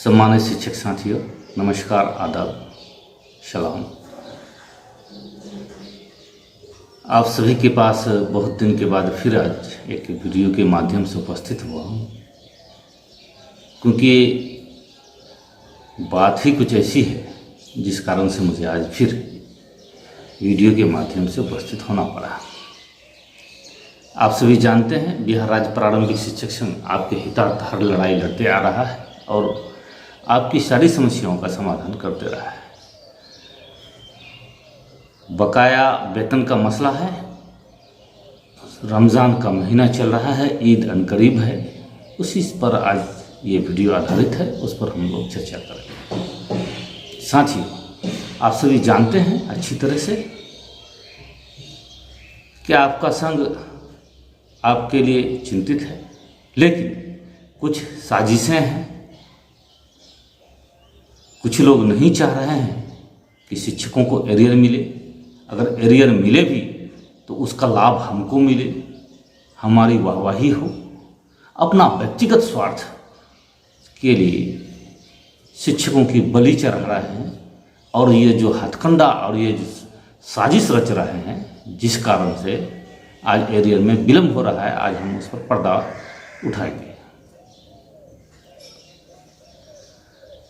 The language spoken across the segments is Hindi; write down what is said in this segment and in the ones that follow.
सम्मानित शिक्षक साथियों, नमस्कार, आदाब, सलाम। आप सभी के पास बहुत दिन के बाद फिर आज एक वीडियो के माध्यम से उपस्थित हुआ हूँ, क्योंकि बात ही कुछ ऐसी है जिस कारण से मुझे आज फिर वीडियो के माध्यम से उपस्थित होना पड़ा। आप सभी जानते हैं, बिहार राज्य प्रारंभिक शिक्षक संघ आपके हितार्थ हर लड़ाई लड़ते आ रहा है और आपकी सारी समस्याओं का समाधान करते रहा है। बकाया वेतन का मसला है, रमज़ान का महीना चल रहा है, ईद अनकरीब है, उसी पर आज ये वीडियो आधारित है, उस पर हम लोग चर्चा करेंगे। साथियों, आप सभी जानते हैं अच्छी तरह से कि आपका संघ आपके लिए चिंतित है, लेकिन कुछ साजिशें हैं। कुछ लोग नहीं चाह रहे हैं कि शिक्षकों को एरियर मिले। अगर एरियर मिले भी तो उसका लाभ हमको मिले, हमारी वाहवाही हो। अपना व्यक्तिगत स्वार्थ के लिए शिक्षकों की बलि चढ़ा रहे हैं और ये जो हथकंडा और ये जो साजिश रच रहे हैं, जिस कारण से आज एरियर में विलम्ब हो रहा है, आज हम उस पर पर्दा उठाएंगे।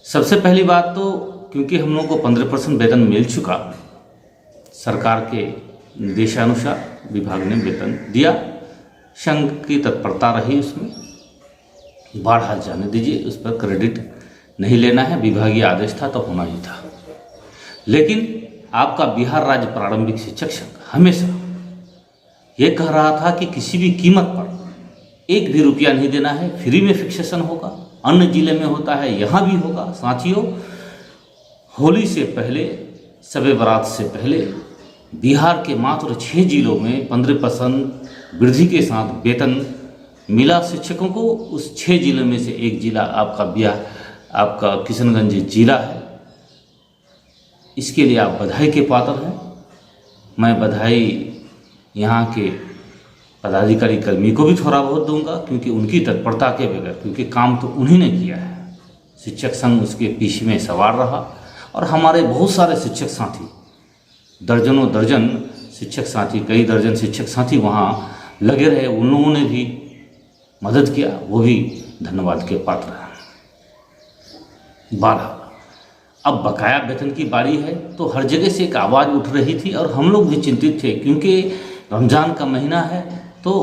सबसे पहली बात तो, क्योंकि हम लोगों को 15% वेतन मिल चुका, सरकार के निर्देशानुसार विभाग ने वेतन दिया, संघ की तत्परता रही, उसमें बढ़ा जाने दीजिए, उस पर क्रेडिट नहीं लेना है, विभागीय आदेश था तो होना ही था। लेकिन आपका बिहार राज्य प्रारंभिक शिक्षक संघ हमेशा ये कह रहा था कि किसी भी कीमत पर एक भी रुपया नहीं देना है, फ्री में फिक्सेशन होगा, अन्य जिले में होता है यहाँ भी होगा। साथियों, होली से पहले, शबे बारात से पहले बिहार के मात्र 6 जिलों में 15% वृद्धि के साथ वेतन मिला शिक्षकों को। उस 6 जिलों में से एक जिला आपका किशनगंज जिला है। इसके लिए आप बधाई के पात्र हैं। मैं बधाई यहाँ के पदाधिकारी कर्मी को भी थोड़ा बहुत दूंगा, क्योंकि उनकी तत्परता के बगैर, क्योंकि काम तो उन्हीं ने किया है, शिक्षक संघ उसके पीछे में सवार रहा और हमारे बहुत सारे शिक्षक साथी, दर्जनों दर्जन शिक्षक साथी, कई दर्जन शिक्षक साथी वहाँ लगे रहे, उन लोगों ने भी मदद किया, वो भी धन्यवाद के पात्र हैं। 12 अब बकाया वेतन की बारी है, तो हर जगह से एक आवाज़ उठ रही थी और हम लोग भी चिंतित थे, क्योंकि रमज़ान का महीना है तो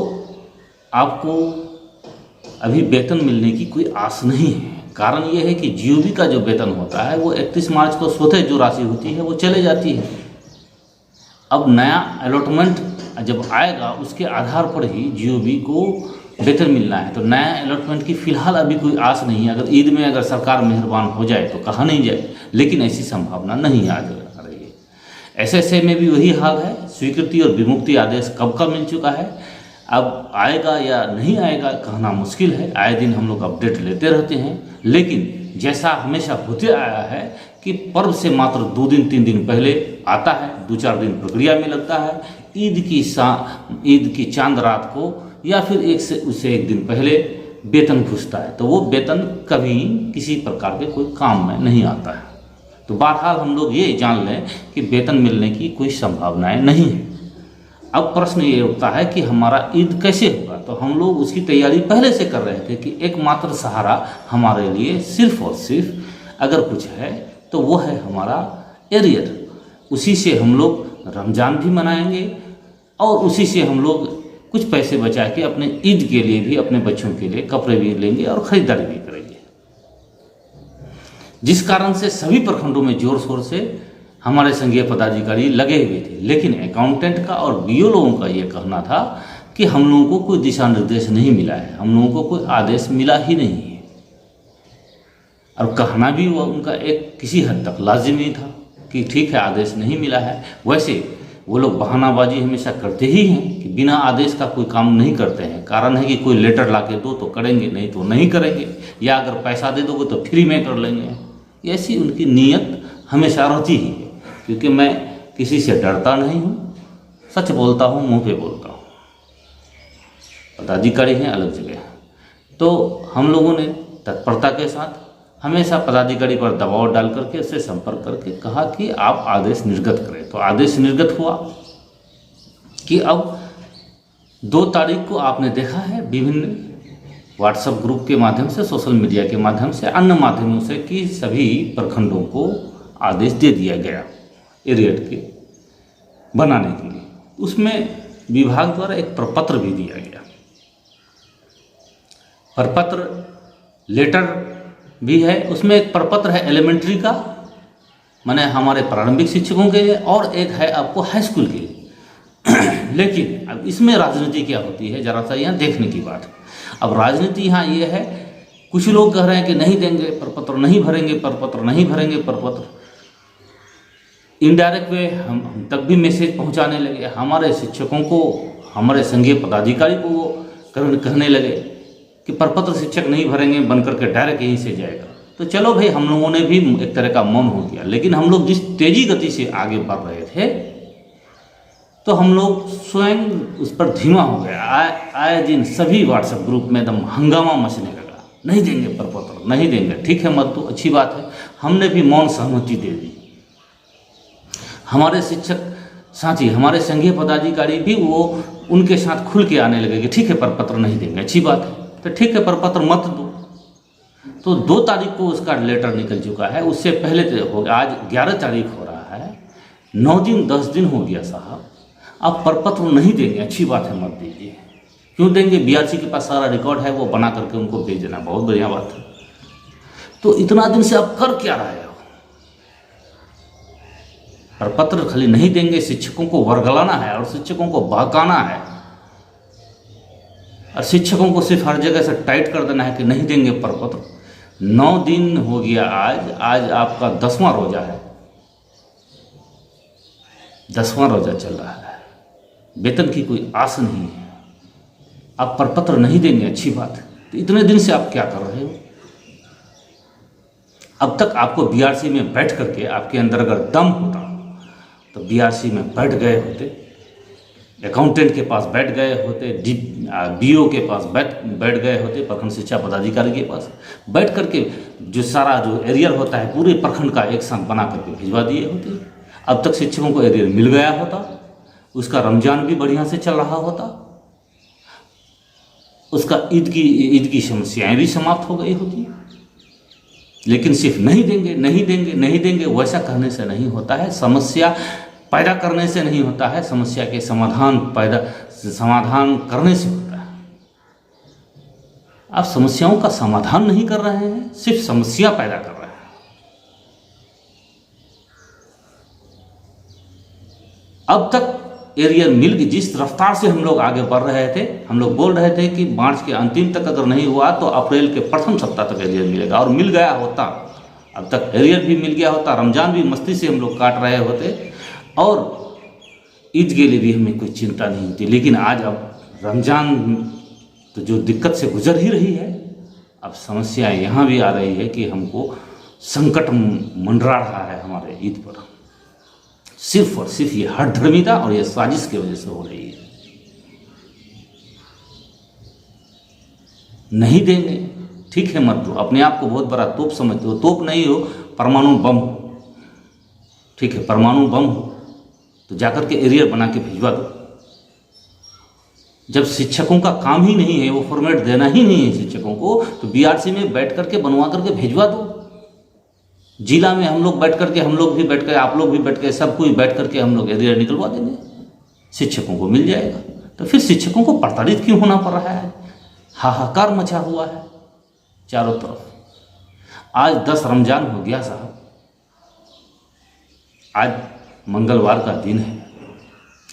आपको अभी वेतन मिलने की कोई आस नहीं है। कारण ये है कि जीओबी का जो वेतन होता है वो 31 मार्च को स्वतः जो राशि होती है वो चले जाती है। अब नया अलॉटमेंट जब आएगा उसके आधार पर ही जीओबी को वेतन मिलना है, तो नया अलॉटमेंट की फ़िलहाल अभी कोई आस नहीं है। अगर ईद में अगर सरकार मेहरबान हो जाए तो कहा नहीं जाए, लेकिन ऐसी संभावना नहीं आ रही है। एसएसए में भी वही हाल है, स्वीकृति और विमुक्ति आदेश कब का मिल चुका है, अब आएगा या नहीं आएगा कहना मुश्किल है। आए दिन हम लोग अपडेट लेते रहते हैं, लेकिन जैसा हमेशा होते आया है कि पर्व से मात्र 2 दिन 3 दिन पहले आता है, 2-4 दिन प्रक्रिया में लगता है, ईद की चांद रात को या फिर उससे एक दिन पहले वेतन घुसता है, तो वो वेतन कभी किसी प्रकार के कोई काम में नहीं आता है। तो बहरहाल हम लोग ये जान लें कि वेतन मिलने की कोई संभावनाएं नहीं है। अब प्रश्न ये उठता है कि हमारा ईद कैसे होगा, तो हम लोग उसकी तैयारी पहले से कर रहे थे कि एकमात्र सहारा हमारे लिए सिर्फ और सिर्फ अगर कुछ है तो वो है हमारा एरियर। उसी से हम लोग रमज़ान भी मनाएंगे और उसी से हम लोग कुछ पैसे बचा के अपने ईद के लिए भी, अपने बच्चों के लिए कपड़े भी लेंगे और ख़रीदारी भी करेंगे। जिस कारण से सभी प्रखंडों में जोर शोर से हमारे संघीय पदाधिकारी लगे हुए थे, लेकिन अकाउंटेंट का और बीओ लोगों का ये कहना था कि हम लोगों को कोई दिशा निर्देश नहीं मिला है, हम लोगों को कोई आदेश मिला ही नहीं है। और कहना भी वो उनका एक किसी हद तक लाजिमी था कि ठीक है, आदेश नहीं मिला है। वैसे वो लोग बहानाबाजी हमेशा करते ही हैं कि बिना आदेश का कोई काम नहीं करते हैं। कारण है कि कोई लेटर ला के दो तो करेंगे, नहीं तो नहीं करेंगे, या अगर पैसा दे दोगे तो फ्री में कर लेंगे। ऐसी उनकी नीयत हमेशा रहती ही है, क्योंकि मैं किसी से डरता नहीं हूँ, सच बोलता हूँ, मुंह पे बोलता हूँ। पदाधिकारी हैं अलग जगह, तो हम लोगों ने तत्परता के साथ हमेशा पदाधिकारी पर दबाव डाल करके उससे संपर्क करके कहा कि आप आदेश निर्गत करें। तो आदेश निर्गत हुआ कि अब 2 तारीख को आपने देखा है विभिन्न व्हाट्सएप ग्रुप के माध्यम से, सोशल मीडिया के माध्यम से, अन्य माध्यमों से कि सभी प्रखंडों को आदेश दे दिया गया एरियर के बनाने के लिए। उसमें विभाग द्वारा एक प्रपत्र भी दिया गया। प्रपत्र लेटर भी है, उसमें एक प्रपत्र है एलिमेंट्री का, माने हमारे प्रारंभिक शिक्षकों के लिए, और एक है आपको हाई स्कूल के लिए। लेकिन अब इसमें राजनीति क्या होती है, जरा सा यहाँ देखने की बात है। अब राजनीति यहाँ ये है, कुछ लोग कह रहे हैं कि नहीं देंगे प्रपत्र, नहीं भरेंगे प्रपत्र, नहीं भरेंगे प्रपत्र। इनडायरेक्ट वे हम तक भी मैसेज पहुंचाने लगे, हमारे शिक्षकों को, हमारे संघीय पदाधिकारी को वो कहने लगे कि प्रपत्र शिक्षक नहीं भरेंगे, बन करके डायरेक्ट यहीं से जाएगा। तो चलो भाई, हम लोगों ने भी एक तरह का मौन हो गया। लेकिन हम लोग जिस तेजी गति से आगे बढ़ रहे थे, तो हम लोग स्वयं उस पर धीमा हो गया। आए दिन सभी व्हाट्सएप ग्रुप में एकदम हंगामा मचने लगा, नहीं देंगे प्रपत्र, नहीं देंगे। ठीक है, मत तो अच्छी बात है, हमने भी मौन सहमति दे दी। हमारे शिक्षक साथी, हमारे संघीय पदाधिकारी भी वो उनके साथ खुल के आने लगे कि ठीक है प्रपत्र नहीं देंगे, अच्छी बात है, तो ठीक है प्रपत्र मत दो। तो 2 तारीख को उसका लेटर निकल चुका है, उससे पहले हो गया, आज 11 तारीख हो रहा है, 9 दिन 10 दिन हो गया साहब, आप प्रपत्र नहीं देंगे, अच्छी बात है मत दीजिए। क्यों देंगे? बीआरसी के पास सारा रिकॉर्ड है, वो बना करके उनको भेज देना, बहुत बढ़िया बात है। तो इतना दिन से आप कर क्या रहे हो? प्रपत्र खाली नहीं देंगे, शिक्षकों को वर्गलाना है और शिक्षकों को बहकाना है, और शिक्षकों को सिर्फ हर जगह से टाइट कर देना है कि नहीं देंगे प्रपत्र। 9 दिन हो गया आज आपका 10वां रोजा है, 10वां रोजा चल रहा है, वेतन की कोई आस नहीं है, आप प्रपत्र नहीं देंगे, अच्छी बात है। तो इतने दिन से आप क्या कर रहे हो? अब तक आपको बीआरसी में बैठ करके, आपके अंदर अगर दम होता तो बीआरसी में बैठ गए होते, अकाउंटेंट के पास बैठ गए होते, बीओ के पास बैठ गए होते, प्रखंड शिक्षा पदाधिकारी के पास बैठ करके जो सारा जो एरियर होता है पूरे प्रखंड का एक साथ बना करके भिजवा दिए होते। अब तक शिक्षकों को एरियर मिल गया होता, उसका रमजान भी बढ़िया से चल रहा होता, उसका ईद की समस्याएं भी समाप्त हो गई होती। लेकिन सिर्फ नहीं देंगे, नहीं देंगे, नहीं देंगे, वैसा कहने से नहीं होता है, समस्या पैदा करने से नहीं होता है, समस्या के समाधान करने से होता है। आप समस्याओं का समाधान नहीं कर रहे हैं, सिर्फ समस्या पैदा कर रहे हैं। अब तक एरियर मिल के जिस रफ्तार से हम लोग आगे बढ़ रहे थे, हम लोग बोल रहे थे कि मार्च के अंतिम तक अगर नहीं हुआ तो अप्रैल के प्रथम सप्ताह तक एरियर मिलेगा, और मिल गया होता। अब तक एरियर भी मिल गया होता, रमजान भी मस्ती से हम लोग काट रहे होते, और ईद के लिए भी हमें कोई चिंता नहीं होती। लेकिन आज अब रमजान तो जो दिक्कत से गुजर ही रही है, अब समस्या यहाँ भी आ रही है कि हमको संकट मंडरा रहा है हमारे ईद पर, सिर्फ और सिर्फ ये हठधर्मिता और ये साजिश की वजह से हो रही है। नहीं देंगे, ठीक है मत दो। अपने आप को बहुत बड़ा तोप समझते हो, तोप नहीं हो, परमाणु बम हो, ठीक है, परमाणु बम हो तो जाकर के एरियर बना के भिजवा दो। जब शिक्षकों का काम ही नहीं है, वो फॉर्मेट देना ही नहीं है शिक्षकों को, तो बीआरसी में बैठ करके बनवा करके भिजवा दो। जिला में हम लोग बैठ करके, हम लोग भी बैठ कर, आप लोग भी बैठ कर, सब कोई बैठ करके हम लोग एरियर निकलवा देंगे, शिक्षकों को मिल जाएगा। तो फिर शिक्षकों को प्रताड़ित क्यों होना पड़ रहा है? हाहाकार मचा हुआ है चारों तरफ। आज 10 रमजान हो गया साहब, आज मंगलवार का दिन है,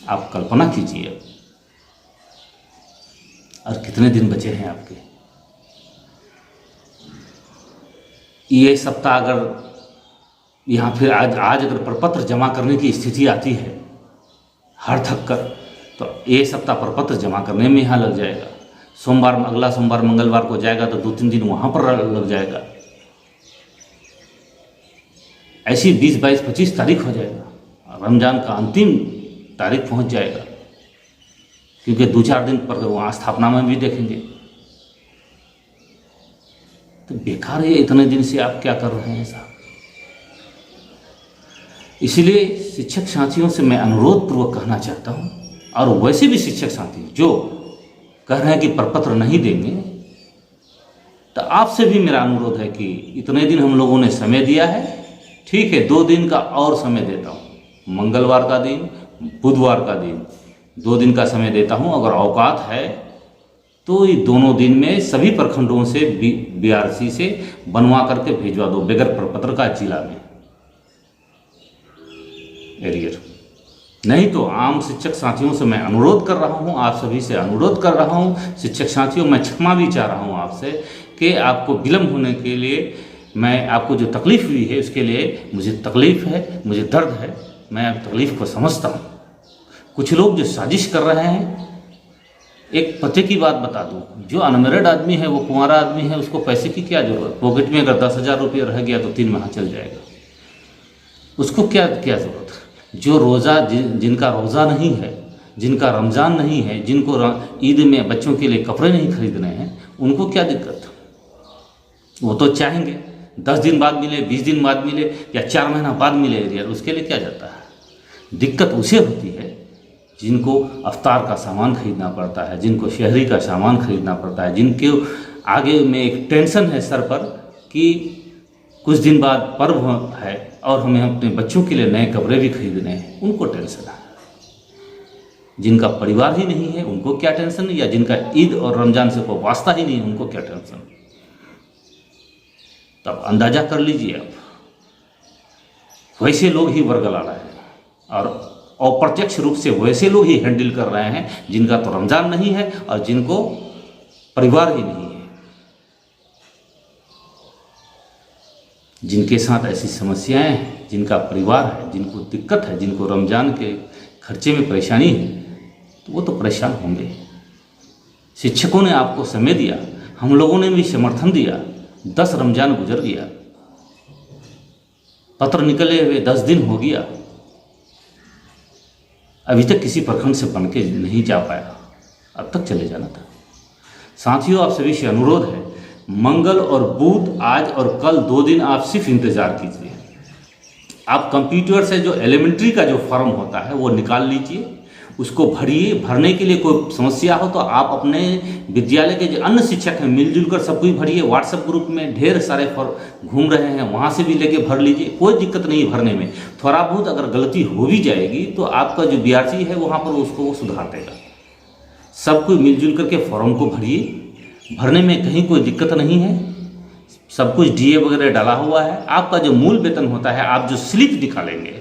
आप कल्पना कीजिए और कितने दिन बचे हैं आपके। ये सप्ताह अगर यहाँ फिर आज अगर प्रपत्र जमा करने की स्थिति आती है हर थक कर, तो ये सप्ताह प्रपत्र जमा करने में यहाँ लग जाएगा। सोमवार, अगला सोमवार मंगलवार को जाएगा तो 2-3 दिन वहाँ पर लग जाएगा। ऐसी 20, 22, 25 तारीख हो जाएगा, रमजान का अंतिम तारीख पहुँच जाएगा, क्योंकि 2-4 दिन पर वहाँ स्थापना में भी देखेंगे। तो बेकार है, इतने दिन से आप क्या कर रहे हैं साहब। इसलिए शिक्षक साथियों से मैं अनुरोध पूर्वक कहना चाहता हूँ, और वैसे भी शिक्षक साथी जो कह रहे हैं कि प्रपत्र नहीं देंगे, तो आपसे भी मेरा अनुरोध है कि इतने दिन हम लोगों ने समय दिया है, ठीक है 2 दिन का और समय देता हूँ, मंगलवार का दिन, बुधवार का दिन, 2 दिन का समय देता हूँ। अगर औकात है तो ये दोनों दिन में सभी प्रखंडों से बीआरसी से बनवा करके भिजवा दो बगैर प्रपत्र का जिला में एरियर। नहीं तो आम शिक्षक साथियों से मैं अनुरोध कर रहा हूं, आप सभी से अनुरोध कर रहा हूं, शिक्षक साथियों मैं क्षमा भी चाह रहा हूं आपसे कि आपको विलम्ब होने के लिए, मैं आपको जो तकलीफ़ हुई है उसके लिए मुझे तकलीफ़ है, मुझे दर्द है, मैं आप तकलीफ़ को समझता हूं। कुछ लोग जो साजिश कर रहे हैं, एक पते की बात बता दूं, जो अनमेरिड आदमी है, वो कुंवारा आदमी है, उसको पैसे की क्या ज़रूरत। पॉकेट में अगर 10,000 रुपये रह गया तो 3 माह चल जाएगा, उसको क्या ज़रूरत। जो रोज़ा जिनका रोज़ा नहीं है, जिनका रमज़ान नहीं है, जिनको ईद में बच्चों के लिए कपड़े नहीं खरीदने हैं, उनको क्या दिक्कत। वो तो चाहेंगे 10 दिन बाद मिले, 20 दिन बाद मिले या 4 महीना बाद मिले एरियर, उसके लिए क्या जाता है। दिक्कत उसे होती है जिनको अफ्तार का सामान खरीदना पड़ता है, जिनको शहरी का सामान खरीदना पड़ता है, जिनके आगे में एक टेंशन है सर पर कि कुछ दिन बाद पर्व है और हमें अपने बच्चों के लिए नए कपड़े भी खरीदने हैं, उनको टेंशन है। जिनका परिवार ही नहीं है उनको क्या टेंशन, या जिनका ईद और रमज़ान से कोई वास्ता ही नहीं उनको क्या टेंशन। तब अंदाजा कर लीजिए आप, वैसे लोग ही वर्गला रहे हैं और अप्रत्यक्ष रूप से वैसे लोग ही हैंडल कर रहे हैं जिनका तो रमज़ान नहीं है और जिनको परिवार ही नहीं है। जिनके साथ ऐसी समस्याएं हैं, जिनका परिवार है, जिनको दिक्कत है, जिनको रमज़ान के खर्चे में परेशानी है, तो वो तो परेशान होंगे। शिक्षकों ने आपको समय दिया, हम लोगों ने भी समर्थन दिया, 10 रमज़ान गुजर गया, पत्र निकले हुए 10 दिन हो गया, अभी तक किसी प्रखंड से बन के नहीं जा पाया, अब तक चले जाना था। साथियों, आप सभी से अनुरोध है, मंगल और बुध आज और कल 2 दिन आप सिर्फ इंतज़ार कीजिए। आप कंप्यूटर से जो एलिमेंट्री का जो फॉर्म होता है वो निकाल लीजिए, उसको भरिए। भरने के लिए कोई समस्या हो तो आप अपने विद्यालय के जो अन्य शिक्षक हैं मिलजुल कर सब कुछ भरिए। व्हाट्सएप ग्रुप में ढेर सारे घूम रहे हैं, वहाँ से भी लेके भर लीजिए, कोई दिक्कत नहीं है भरने में। थोड़ा बहुत अगर गलती हो भी जाएगी तो आपका जो बीआरसी है वहाँ पर उसको वो सुधार देगा। सब कुछ मिलजुल करके फॉर्म को भरिए, भरने में कहीं कोई दिक्कत नहीं है, सब कुछ डीए वगैरह डाला हुआ है। आपका जो मूल वेतन होता है, आप जो स्लिप निकालेंगे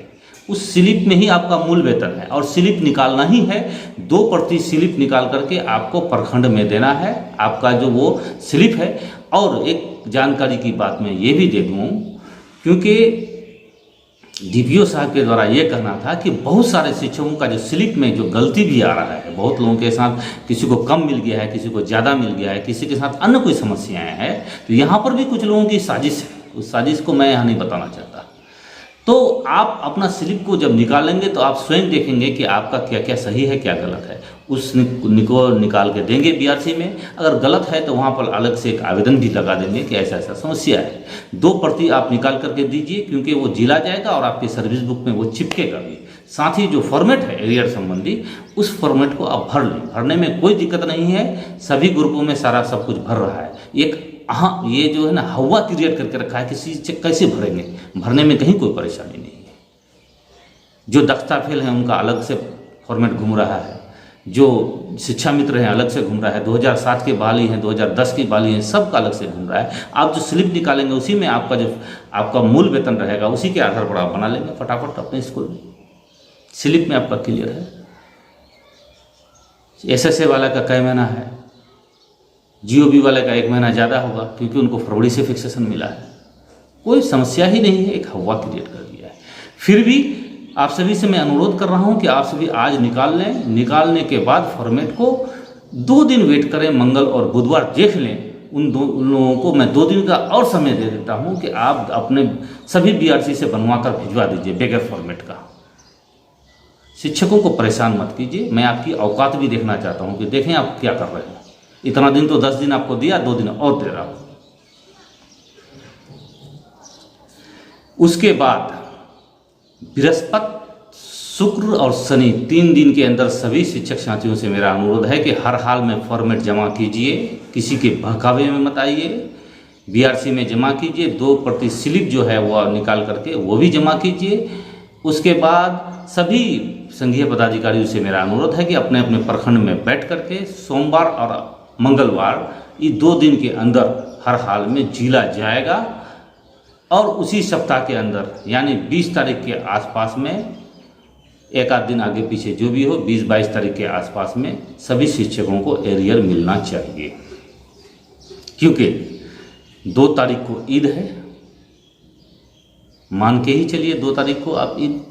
उस स्लिप में ही आपका मूल वेतन है, और स्लिप निकालना ही है। 2 प्रति स्लिप निकाल करके आपको प्रखंड में देना है, आपका जो वो स्लिप है। और एक जानकारी की बात मैं ये भी दे दूँ, क्योंकि डीपीओ साहब के द्वारा ये कहना था कि बहुत सारे शिक्षकों का जो स्लिप में जो गलती भी आ रहा है, बहुत लोगों के साथ किसी को कम मिल गया है, किसी को ज़्यादा मिल गया है, किसी के साथ अन्य कोई समस्याएं हैं, तो यहाँ पर भी कुछ लोगों की साजिश है। उस साजिश को मैं यहाँ नहीं बताना चाहता। तो आप अपना स्लिप को जब निकालेंगे तो आप स्वयं देखेंगे कि आपका क्या क्या सही है, क्या गलत है, उस निकाल के देंगे बीआरसी में। अगर गलत है तो वहाँ पर अलग से एक आवेदन भी लगा देंगे कि ऐसा ऐसा समस्या है। 2 प्रति आप निकाल करके दीजिए, क्योंकि वो जिला जाएगा और आपके सर्विस बुक में वो चिपकेगा भी। साथ ही जो फॉर्मेट है एरियर संबंधी, उस फॉर्मेट को आप भर लें, भरने में कोई दिक्कत नहीं है। सभी ग्रुपों में सारा सब कुछ भर रहा है। एक ये जो है ना हवा क्रिएट करके रखा है, किसी चेक कैसे भरेंगे, भरने में कहीं कोई परेशानी नहीं है। जो दक्षता फेल है उनका अलग से फॉर्मेट घूम रहा है, जो शिक्षा मित्र हैं अलग से घूम रहा है, 2007 के बहाली हैं, 2010 की बहाली हैं, सबका अलग से घूम रहा है। आप जो स्लिप निकालेंगे उसी में आपका जो आपका मूल वेतन रहेगा, उसी के आधार पर आप बना लेंगे फटाफट अपने स्कूल में। स्लिप में आपका क्लियर है। एसएसए वाला का कई महीना है, जीओबी वाले का 1 महीना ज़्यादा होगा, क्योंकि उनको फरवरी से फिक्सेशन मिला है। कोई समस्या ही नहीं है, एक हवा क्रिएट कर दिया है। फिर भी आप सभी से मैं अनुरोध कर रहा हूं कि आप सभी आज निकाल लें। निकालने के बाद फॉर्मेट को 2 दिन वेट करें, मंगल और बुधवार देख लें। उन लोगों को मैं 2 दिन का और समय दे देता हूं कि आप अपने सभी बीआरसी से बनवा कर भिजवा दीजिए बगैर फॉर्मेट का। शिक्षकों को परेशान मत कीजिए। मैं आपकी औकात भी देखना चाहता हूं कि देखें आप क्या कर रहे हैं। इतना दिन तो 10 दिन आपको दिया, 2 दिन और दे रहा हूँ। उसके बाद बृहस्पति, शुक्र और शनि 3 दिन के अंदर सभी शिक्षक साथियों से मेरा अनुरोध है कि हर हाल में फॉर्मेट जमा कीजिए, किसी के बहकावे में मत आइए, बीआरसी में जमा कीजिए, 2 प्रति स्लिप जो है वो निकाल करके वो भी जमा कीजिए। उसके बाद सभी संघीय पदाधिकारियों से मेरा अनुरोध है कि अपने अपने प्रखंड में बैठ करके सोमवार और मंगलवार ये 2 दिन के अंदर हर हाल में जिला जाएगा और उसी सप्ताह के अंदर यानी 20 तारीख के आसपास में, एक आध दिन आगे पीछे जो भी हो, 20-22 तारीख के आसपास में सभी शिक्षकों को एरियर मिलना चाहिए, क्योंकि 2 तारीख को ईद है। मान के ही चलिए 2 तारीख को आप ईद,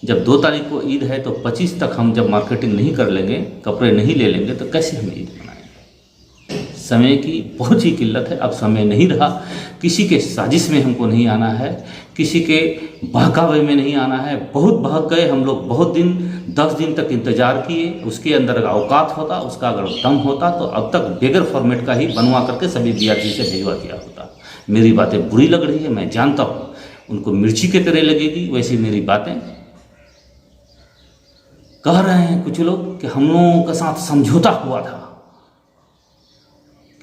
जब 2 तारीख को ईद है तो 25 तक हम जब मार्केटिंग नहीं कर लेंगे, कपड़े नहीं ले लेंगे, तो कैसे हम ईद मनाएंगे। समय की बहुत ही किल्लत है, अब समय नहीं रहा। किसी के साजिश में हमको नहीं आना है, किसी के बहकावे में नहीं आना है। बहुत बहक गए हम लोग, बहुत दिन 10 दिन तक इंतजार किए, उसके अंदर औकात होता, उसका अगर दम होता तो अब तक बगैर फॉर्मेट का ही बनवा करके सभी बीआरसी से भेजवा दिया होता। मेरी बातें बुरी लग रही है, मैं जानता हूँ, उनको मिर्ची के तरह लगेगी, वैसी मेरी बातें। कह रहे हैं कुछ लोग कि हम लोगों के साथ समझौता हुआ था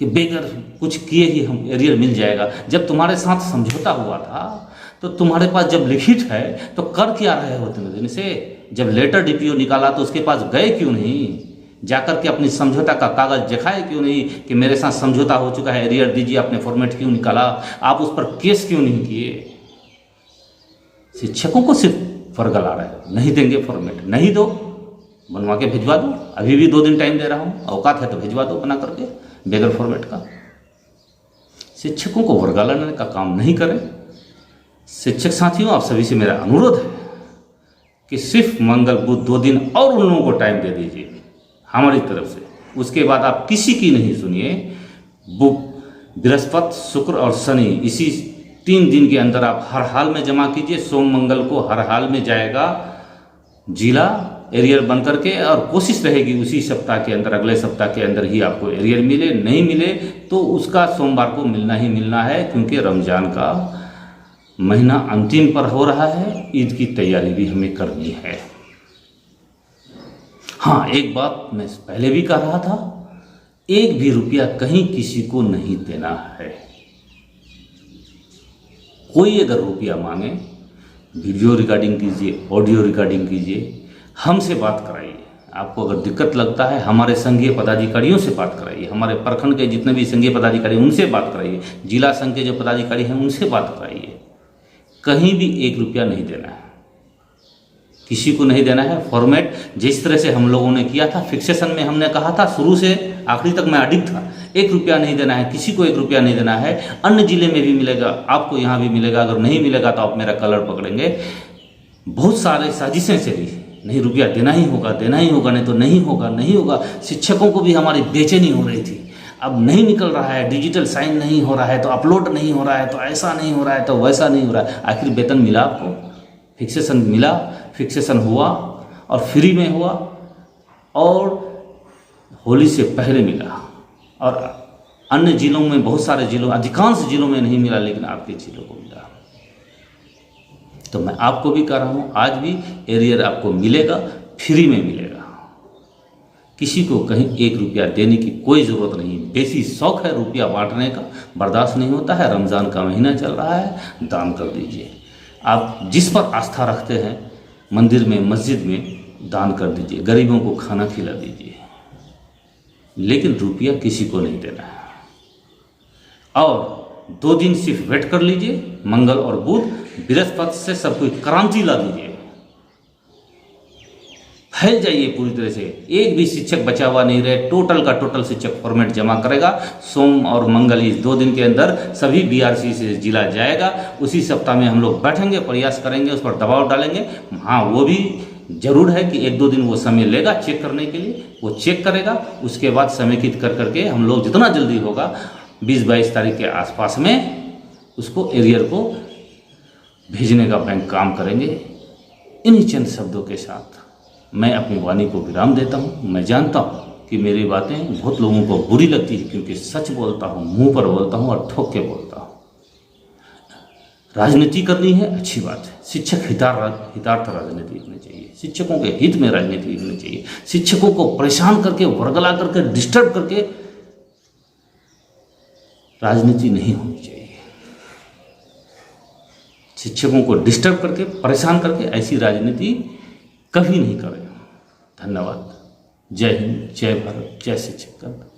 कि बगैर कुछ किए ही हम एरियर मिल जाएगा। जब तुम्हारे साथ समझौता हुआ था तो तुम्हारे पास जब लिखित है तो कर क्या रहे हो इतने दिन से? जब लेटर डीपीओ निकाला तो उसके पास गए क्यों नहीं? जाकर के अपनी समझौता का कागज दिखाए क्यों नहीं कि मेरे साथ समझौता हो चुका है, एरियर दीजिए? आपने फॉर्मेट क्यों निकाला? आप उस पर केस क्यों नहीं किए? शिक्षकों को सिर्फ फर्गल आ रहा है, नहीं देंगे फॉर्मेट, नहीं दो, बनवा के भिजवा दो। अभी भी 2 दिन टाइम दे रहा हूँ, औकात है तो भिजवा दो बना करके बगैर फॉर्मेट का। शिक्षकों को वर्गालाने का काम नहीं करें। शिक्षक साथियों, आप सभी से मेरा अनुरोध है कि सिर्फ मंगल बुध 2 दिन और उन लोगों को टाइम दे दीजिए हमारी तरफ से। उसके बाद आप किसी की नहीं सुनिए। बृहस्पति, शुक्र और शनि इसी 3 दिन के अंदर आप हर हाल में जमा कीजिए। सोम मंगल को हर हाल में जाएगा जिला एरियर बन करके, और कोशिश रहेगी उसी सप्ताह के अंदर, अगले सप्ताह के अंदर ही आपको एरियर मिले। नहीं मिले तो उसका सोमवार को मिलना ही मिलना है, क्योंकि रमज़ान का महीना अंतिम पर हो रहा है, ईद की तैयारी भी हमें करनी है। हाँ, एक बात मैं पहले भी कह रहा था, 1 भी रुपया कहीं किसी को नहीं देना है। कोई अगर रुपया मांगे, वीडियो रिकॉर्डिंग कीजिए, ऑडियो रिकॉर्डिंग कीजिए, हमसे बात कराइए। आपको अगर दिक्कत लगता है, हमारे संघीय पदाधिकारियों से बात कराइए, हमारे प्रखंड के जितने भी संघीय पदाधिकारी उनसे बात कराइए, जिला संघ के जो पदाधिकारी हैं उनसे बात कराइए। कहीं भी 1 रुपया नहीं देना है, किसी को नहीं देना है। फॉर्मेट जिस तरह से हम लोगों ने किया था, फिक्सेशन में हमने कहा था, शुरू से आखिरी तक मैं अडिग था, 1 रुपया नहीं देना है, किसी को 1 रुपया नहीं देना है। अन्य जिले में भी मिलेगा, आपको यहाँ भी मिलेगा। अगर नहीं मिलेगा तो आप मेरा कलर पकड़ेंगे। बहुत सारे साजिशें चली, नहीं रुपया देना ही होगा, देना ही होगा, नहीं तो नहीं होगा, नहीं होगा। शिक्षकों को भी हमारी बेचैनी हो रही थी, अब नहीं निकल रहा है, डिजिटल साइन नहीं हो रहा है, तो अपलोड नहीं हो रहा है, तो ऐसा नहीं हो रहा है, तो वैसा नहीं हो रहा है। आखिर वेतन मिला आपको, फिक्सेशन मिला, फिक्सेशन हुआ और फ्री में हुआ, और होली से पहले मिला। और अन्य जिलों में, बहुत सारे जिलों, अधिकांश जिलों में नहीं मिला, लेकिन आपके जिलों को मिला। तो मैं आपको भी कह रहा हूँ, आज भी एरियर आपको मिलेगा, फ्री में मिलेगा। किसी को कहीं 1 रुपया देने की कोई ज़रूरत नहीं। बेसी शौक है रुपया बांटने का, बर्दाश्त नहीं होता है। रमज़ान का महीना चल रहा है, दान कर दीजिए। आप जिस पर आस्था रखते हैं, मंदिर में, मस्जिद में दान कर दीजिए, गरीबों को खाना खिला दीजिए, लेकिन रुपया किसी को नहीं देना है। और 2 दिन सिर्फ वेट कर लीजिए, मंगल और बुध, बृहस्पति से सब कोई क्रांति ला दीजिए, फैल जाइए पूरी तरह से। एक भी शिक्षक बचा हुआ नहीं रहे, टोटल का टोटल शिक्षक फॉर्मेट जमा करेगा। सोम और मंगल इस 2 दिन के अंदर सभी बीआरसी से जिला जाएगा। उसी सप्ताह में हम लोग बैठेंगे, प्रयास करेंगे, उस पर दबाव डालेंगे। हाँ, वो भी जरूर है कि 1-2 दिन वो समय लेगा चेक करने के लिए, वो चेक करेगा। उसके बाद समेकित कर करके हम लोग जितना जल्दी होगा 20-22 तारीख के आसपास में उसको एरियर को भेजने का बैंक काम करेंगे। इन्हीं चंद शब्दों के साथ मैं अपनी वाणी को विराम देता हूँ। मैं जानता हूँ कि मेरी बातें बहुत लोगों को बुरी लगती है, क्योंकि सच बोलता हूँ, मुंह पर बोलता हूँ और ठोक के बोलता हूँ। राजनीति करनी है, अच्छी बात है। शिक्षक हितार्थ राजनीति करनी चाहिए, शिक्षकों के हित में राजनीति करनी चाहिए। शिक्षकों को परेशान करके, वर्गला करके, डिस्टर्ब करके राजनीति नहीं होनी चाहिए। शिक्षकों को डिस्टर्ब करके, परेशान करके ऐसी राजनीति कभी नहीं करें। धन्यवाद। जय हिंद, जय भारत, जय शिक्षक।